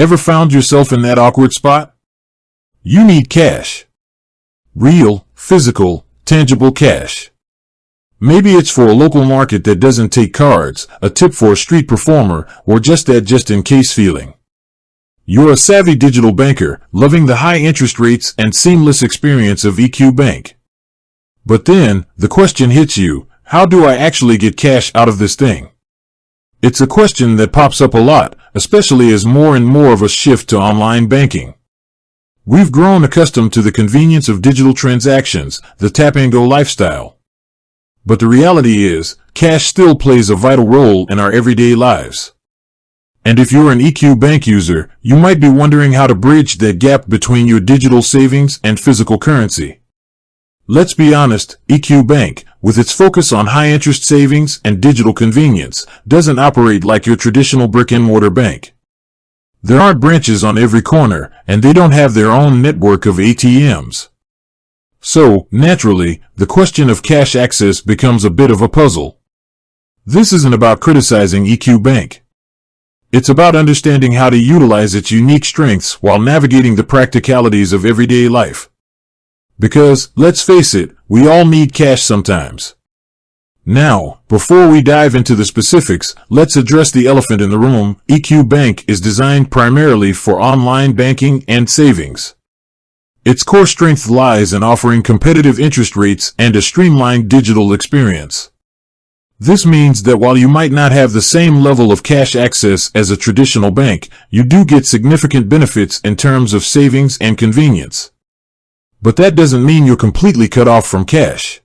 Ever found yourself in that awkward spot? You need cash. Real, physical, tangible cash. Maybe it's for a local market that doesn't take cards, a tip for a street performer, or just that just-in-case feeling. You're a savvy digital banker, loving the high interest rates and seamless experience of EQ Bank. But then, the question hits you, how do I actually get cash out of this thing? It's a question that pops up a lot, especially as more and more of us shift to online banking. We've grown accustomed to the convenience of digital transactions, the tap-and-go lifestyle. But the reality is, cash still plays a vital role in our everyday lives. And if you're an EQ Bank user, you might be wondering how to bridge that gap between your digital savings and physical currency. Let's be honest, EQ Bank, with its focus on high-interest savings and digital convenience, doesn't operate like your traditional brick-and-mortar bank. There aren't branches on every corner, and they don't have their own network of ATMs. So, naturally, the question of cash access becomes a bit of a puzzle. This isn't about criticizing EQ Bank. It's about understanding how to utilize its unique strengths while navigating the practicalities of everyday life. Because, let's face it, we all need cash sometimes. Now, before we dive into the specifics, let's address the elephant in the room. EQ Bank is designed primarily for online banking and savings. Its core strength lies in offering competitive interest rates and a streamlined digital experience. This means that while you might not have the same level of cash access as a traditional bank, you do get significant benefits in terms of savings and convenience. But that doesn't mean you're completely cut off from cash.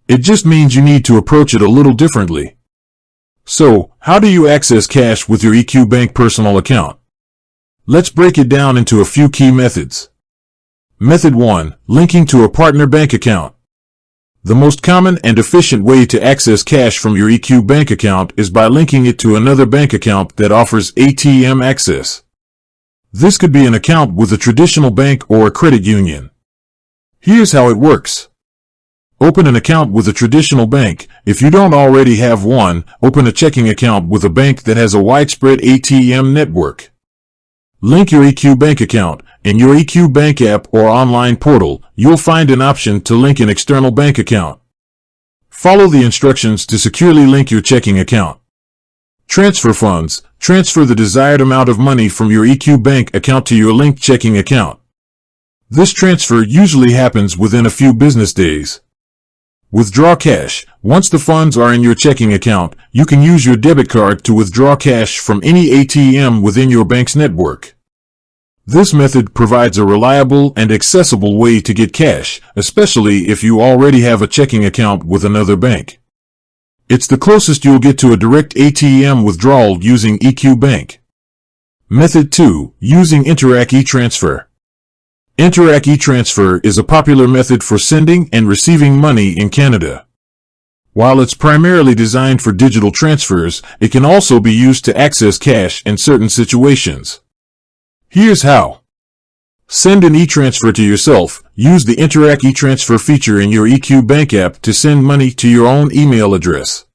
It just means you need to approach it a little differently. So, how do you access cash with your EQ Bank personal account? Let's break it down into a few key methods. Method 1. Linking to a partner bank account. The most common and efficient way to access cash from your EQ Bank account is by linking it to another bank account that offers ATM access. This could be an account with a traditional bank or a credit union. Here's how it works. Open an account with a traditional bank. If you don't already have one, open a checking account with a bank that has a widespread ATM network. Link your EQ Bank account. In your EQ Bank app or online portal, you'll find an option to link an external bank account. Follow the instructions to securely link your checking account. Transfer funds. Transfer the desired amount of money from your EQ Bank account to your linked checking account. This transfer usually happens within a few business days. Withdraw cash. Once the funds are in your checking account, you can use your debit card to withdraw cash from any ATM within your bank's network. This method provides a reliable and accessible way to get cash, especially if you already have a checking account with another bank. It's the closest you'll get to a direct ATM withdrawal using EQ Bank. Method 2. Using Interac e-Transfer. Interac e-Transfer is a popular method for sending and receiving money in Canada. While it's primarily designed for digital transfers, it can also be used to access cash in certain situations. Here's how. Send an e-transfer to yourself. Use the Interac e-Transfer feature in your EQ Bank app to send money to your own email address.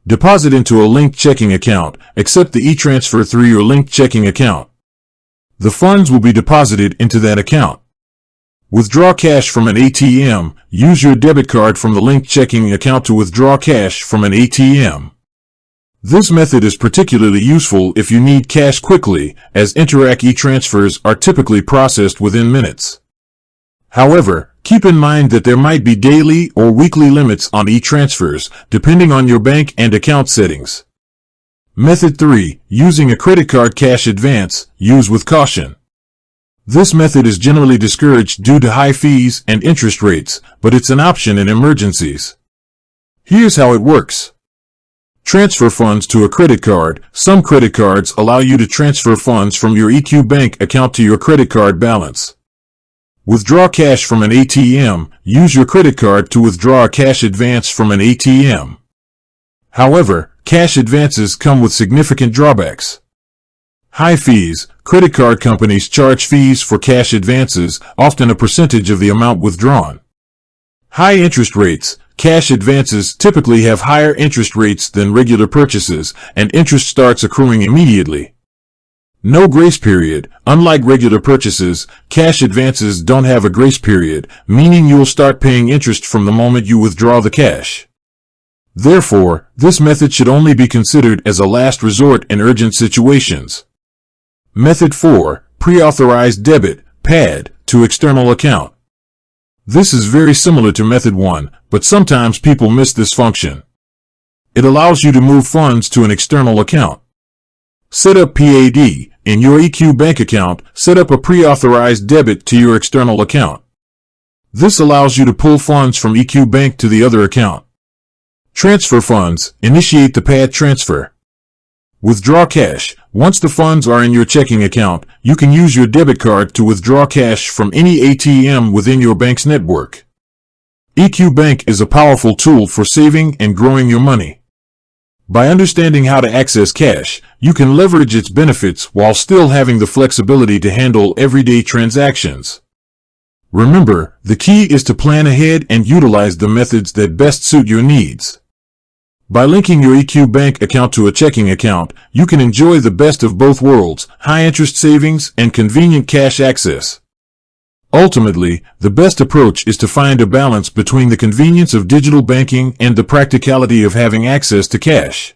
Deposit into a linked checking account. Accept the e-transfer through your linked checking account. The funds will be deposited into that account. Withdraw cash from an ATM. Use your debit card from the linked checking account to withdraw cash from an ATM. This method is particularly useful if you need cash quickly, as Interac e-transfers are typically processed within minutes. However, keep in mind that there might be daily or weekly limits on e-transfers, depending on your bank and account settings. Method 3. Using a credit card cash advance. Use with caution. This method is generally discouraged due to high fees and interest rates, but it's an option in emergencies. Here's how it works. Transfer funds to a credit card. Some credit cards allow you to transfer funds from your EQ Bank account to your credit card balance. Withdraw cash from an ATM. Use your credit card to withdraw a cash advance from an ATM. However, cash advances come with significant drawbacks. High fees. Credit card companies charge fees for cash advances, often a percentage of the amount withdrawn. High interest rates. Cash advances typically have higher interest rates than regular purchases, and interest starts accruing immediately. No grace period. Unlike regular purchases, cash advances don't have a grace period, meaning you'll start paying interest from the moment you withdraw the cash. Therefore, this method should only be considered as a last resort in urgent situations. Method 4. Pre-authorized debit, PAD, to external account. This is very similar to Method 1, but sometimes people miss this function. It allows you to move funds to an external account. Set up PAD. In your EQ Bank account, set up a pre-authorized debit to your external account. This allows you to pull funds from EQ Bank to the other account. Transfer funds. Initiate the PAD transfer. Withdraw cash. Once the funds are in your checking account, you can use your debit card to withdraw cash from any ATM within your bank's network. EQ Bank is a powerful tool for saving and growing your money. By understanding how to access cash, you can leverage its benefits while still having the flexibility to handle everyday transactions. Remember, the key is to plan ahead and utilize the methods that best suit your needs. By linking your EQ Bank account to a checking account, you can enjoy the best of both worlds, high-interest savings and convenient cash access. Ultimately, the best approach is to find a balance between the convenience of digital banking and the practicality of having access to cash.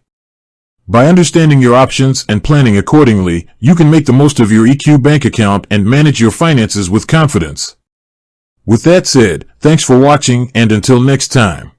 By understanding your options and planning accordingly, you can make the most of your EQ Bank account and manage your finances with confidence. With that said, thanks for watching, and until next time.